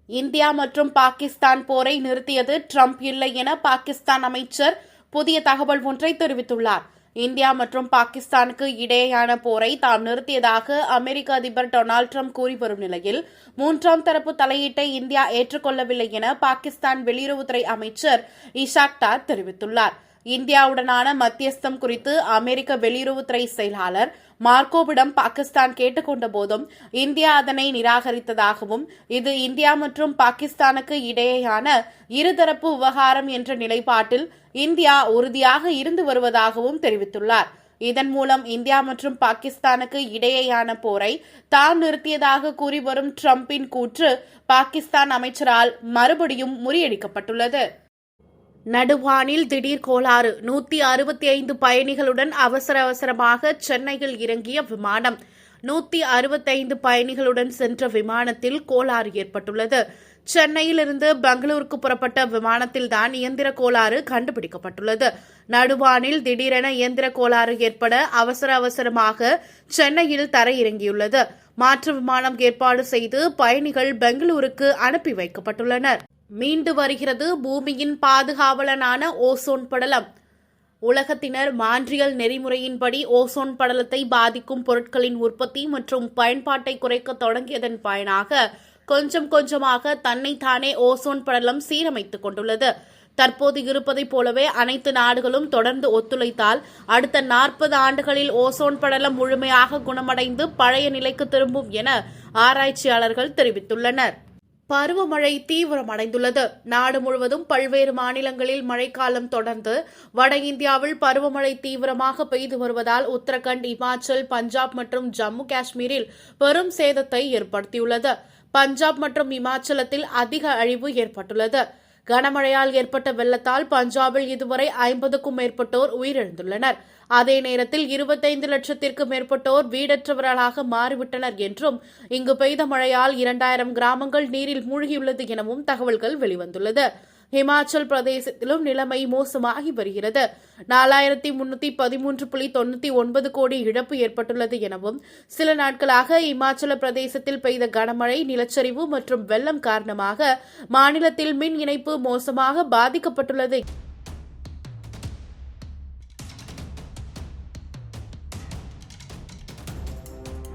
India மற்றும் பாகிஸ்தான் போரை நிறுத்தியது ட்ரம்ப் இல்லை என பாகிஸ்தான் அமைச்சர் புதிய தகவல் ஒன்றை தெரிவித்துள்ளார். இந்தியா மற்றும் பாகிஸ்தானுக்கு இடையேயான போரை தாம் நிறுத்தியதாக அமெரிக்க அதிபர் டொனால்டு ட்ரம்ப் கூறி வரும் நிலையில், மூன்றாம் தரப்பு தலையீட்டை இந்தியா ஏற்றுக்கொள்ளவில்லை என பாகிஸ்தான் வெளியுறவுத்துறை அமைச்சர் இஷாக் டார் தெரிவித்துள்ளார். இந்தியாவுடனான மத்தியஸ்தம் குறித்து அமெரிக்க வெளியுறவுத்துறை செயலாளர் மார்கோவிடம் பாகிஸ்தான் கேட்டுக் கொண்ட போதும் இந்தியா அதனை நிராகரித்ததாகவும், இது இந்தியா மற்றும் பாகிஸ்தானுக்கு இடையேயான இருதரப்பு விவகாரம் என்ற நிலைப்பாட்டில் இந்தியா உறுதியாக இருந்து வருவதாகவும் தெரிவித்துள்ளார். இதன் மூலம் இந்தியா மற்றும் பாகிஸ்தானுக்கு இடையேயான போரை தான் நிறுத்தியதாக கூறி வரும் ட்ரம்பின் கூற்று பாகிஸ்தான் அமைச்சரால் மறுபடியும் முறியடிக்கப்பட்டுள்ளது. நடுவானில் திடீர் கோளாறு. 165 பயணிகளுடன் அவசரமாக சென்னையில் இறங்கிய விமானம். 165 பயணிகளுடன் சென்ற விமானத்தில் கோளாறு ஏற்பட்டுள்ளது. சென்னையிலிருந்து பெங்களூருக்கு புறப்பட்ட விமானத்தில்தான் இயந்திர கோளாறு கண்டுபிடிக்கப்பட்டுள்ளது. நடுவானில் திடீரென இயந்திர கோளாறு ஏற்பட அவசரமாக சென்னையில் தரையிறங்கியுள்ளது. மாற்று விமானம் ஏற்பாடு செய்து பயணிகள் பெங்களூருக்கு அனுப்பி வைக்கப்பட்டுள்ளனர். மீண்டு வருகிறது பூமியின் பாதுகாவலனான ஓசோன் படலம். உலகத்தினர் மான்ட்ரியல் நெறிமுறையின்படி ஓசோன் படலத்தை பாதிக்கும் பொருட்களின் உற்பத்தி மற்றும் பயன்பாட்டை குறைக்க தொடங்கியதன் பயனாக கொஞ்சமாக தன்னைத்தானே ஓசோன் படலம் சீரமைத்துக் கொண்டுள்ளது. தற்போது இருப்பதைப் போலவே அனைத்து நாடுகளும் தொடர்ந்து ஒத்துழைத்தால் அடுத்த 40 ஆண்டுகளில் ஓசோன் படலம் முழுமையாக குணமடைந்து பழைய நிலைக்கு திரும்பும் என ஆராய்ச்சியாளர்கள் தெரிவித்துள்ளனர். பருவமழை தீவிரமடைந்துள்ளது. நாடு முழுவதும் பல்வேறு மாநிலங்களில் மழைக்காலம் தொடர்ந்து வட இந்தியாவில் பருவமழை தீவிரமாக பெய்து வருவதால் உத்தரகண்ட், இமாச்சல், பஞ்சாப் மற்றும் ஜம்மு காஷ்மீரில் பெரும் சேதத்தை ஏற்படுத்தியுள்ளது. பஞ்சாப் மற்றும் இமாச்சலத்தில் அதிக அழிவு ஏற்பட்டுள்ளது. கனமழையால் ஏற்பட்ட வெள்ளத்தால் பஞ்சாபில் இதுவரை 50க்கும் மேற்பட்டோர் உயிரிழந்துள்ளனர். அதே நேரத்தில் 25 லட்சத்திற்கும் மேற்பட்டோர் வீடற்றவர்களாக மாறிவிட்டனர் என்றும், இங்கு பெய்த மழையால் 2000 கிராமங்கள் நீரில் மூழ்கியுள்ளது எனவும் தகவல்கள் வெளிவந்துள்ளது. இமாச்சல் பிரதேசத்திலும் நிலைமை மோசமாகி வருகிறது. 4313.99 கோடி இழப்பு ஏற்பட்டுள்ளது எனவும், சில நாட்களாக இமாச்சல பிரதேசத்தில் பெய்த கனமழை, நிலச்சரிவு மற்றும் வெள்ளம் காரணமாக மாநிலத்தில் மின் இணைப்பு மோசமாக பாதிக்கப்பட்டுள்ளது.